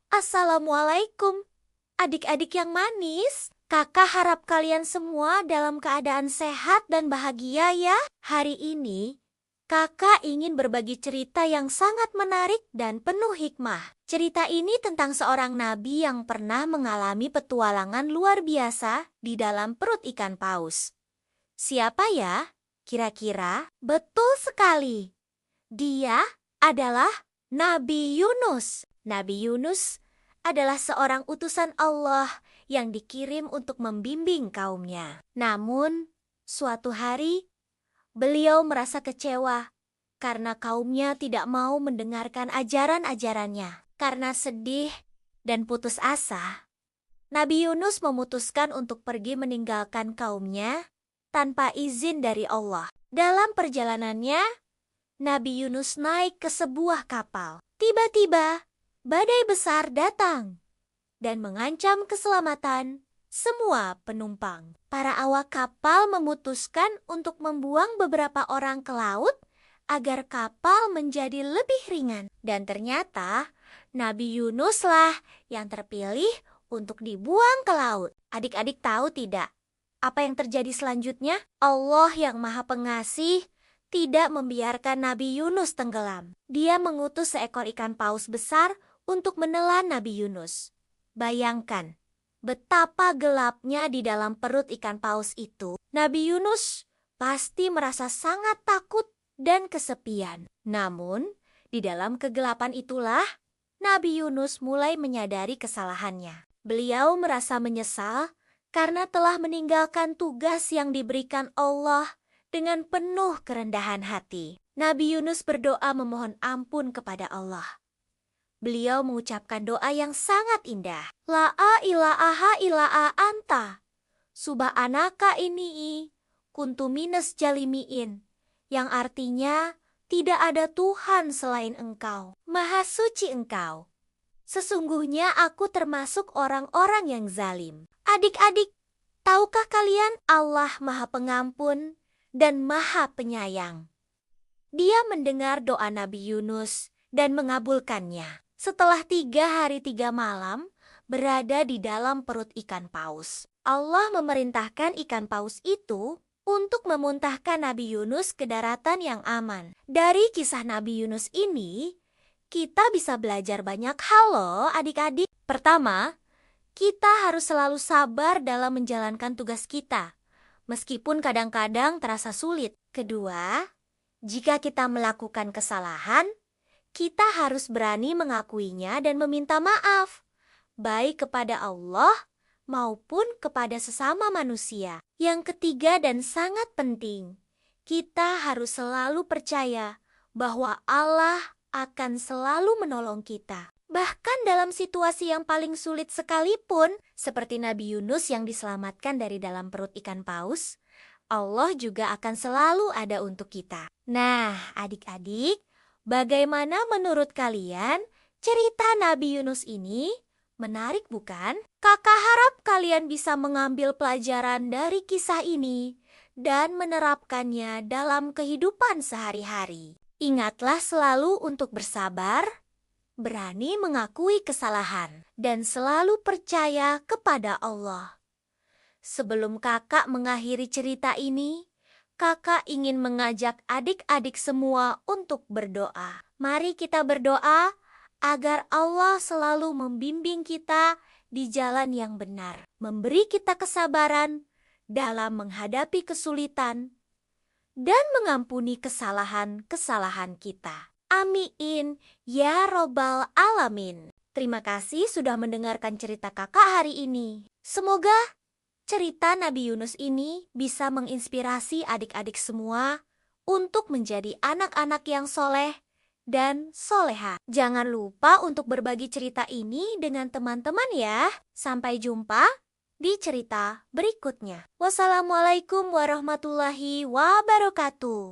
Assalamualaikum, adik-adik yang manis. Kakak harap kalian semua dalam keadaan sehat dan bahagia ya. Hari ini, kakak ingin berbagi cerita yang sangat menarik dan penuh hikmah. Cerita ini tentang seorang nabi yang pernah mengalami petualangan luar biasa di dalam perut ikan paus. Siapa ya? Kira-kira? Betul sekali. Dia adalah Nabi Yunus. Nabi Yunus adalah seorang utusan Allah yang dikirim untuk membimbing kaumnya. Namun, suatu hari, beliau merasa kecewa karena kaumnya tidak mau mendengarkan ajaran-ajarannya. Karena sedih dan putus asa, Nabi Yunus memutuskan untuk pergi meninggalkan kaumnya tanpa izin dari Allah. Dalam perjalanannya, Nabi Yunus naik ke sebuah kapal. Tiba-tiba, badai besar datang dan mengancam keselamatan semua penumpang. Para awak kapal memutuskan untuk membuang beberapa orang ke laut agar kapal menjadi lebih ringan. Dan ternyata Nabi Yunuslah yang terpilih untuk dibuang ke laut. Adik-adik tahu tidak apa yang terjadi selanjutnya? Allah yang Maha Pengasih tidak membiarkan Nabi Yunus tenggelam. Dia mengutus seekor ikan paus besar untuk menelan Nabi Yunus. Bayangkan betapa gelapnya di dalam perut ikan paus itu. Nabi Yunus pasti merasa sangat takut dan kesepian. Namun, di dalam kegelapan itulah Nabi Yunus mulai menyadari kesalahannya. Beliau merasa menyesal karena telah meninggalkan tugas yang diberikan Allah dengan penuh kerendahan hati. Nabi Yunus berdoa memohon ampun kepada Allah. Beliau mengucapkan doa yang sangat indah. La ilaha illa anta, subhanaka inni kuntu minas jalimiin, yang artinya tidak ada Tuhan selain Engkau. Maha suci Engkau. Sesungguhnya aku termasuk orang-orang yang zalim. Adik-adik, tahukah kalian Allah Maha Pengampun dan Maha Penyayang? Dia mendengar doa Nabi Yunus dan mengabulkannya. Setelah 3 hari 3 malam berada di dalam perut ikan paus, Allah memerintahkan ikan paus itu untuk memuntahkan Nabi Yunus ke daratan yang aman. Dari kisah Nabi Yunus ini, kita bisa belajar banyak hal loh adik-adik. Pertama, kita harus selalu sabar dalam menjalankan tugas kita, meskipun kadang-kadang terasa sulit. Kedua, jika kita melakukan kesalahan, kita harus berani mengakuinya dan meminta maaf, baik kepada Allah maupun kepada sesama manusia. Yang ketiga dan sangat penting, kita harus selalu percaya bahwa Allah akan selalu menolong kita. Bahkan dalam situasi yang paling sulit sekalipun, seperti Nabi Yunus yang diselamatkan dari dalam perut ikan paus, Allah juga akan selalu ada untuk kita. Nah, adik-adik, bagaimana menurut kalian cerita Nabi Yunus ini? Menarik bukan? Kakak harap kalian bisa mengambil pelajaran dari kisah ini dan menerapkannya dalam kehidupan sehari-hari. Ingatlah selalu untuk bersabar, berani mengakui kesalahan, dan selalu percaya kepada Allah. Sebelum kakak mengakhiri cerita ini, kakak ingin mengajak adik-adik semua untuk berdoa. Mari kita berdoa agar Allah selalu membimbing kita di jalan yang benar, memberi kita kesabaran dalam menghadapi kesulitan, dan mengampuni kesalahan-kesalahan kita. Amin, ya Robbal Alamin. Terima kasih sudah mendengarkan cerita kakak hari ini. Semoga cerita Nabi Yunus ini bisa menginspirasi adik-adik semua untuk menjadi anak-anak yang soleh dan soleha. Jangan lupa untuk berbagi cerita ini dengan teman-teman ya. Sampai jumpa di cerita berikutnya. Wassalamualaikum warahmatullahi wabarakatuh.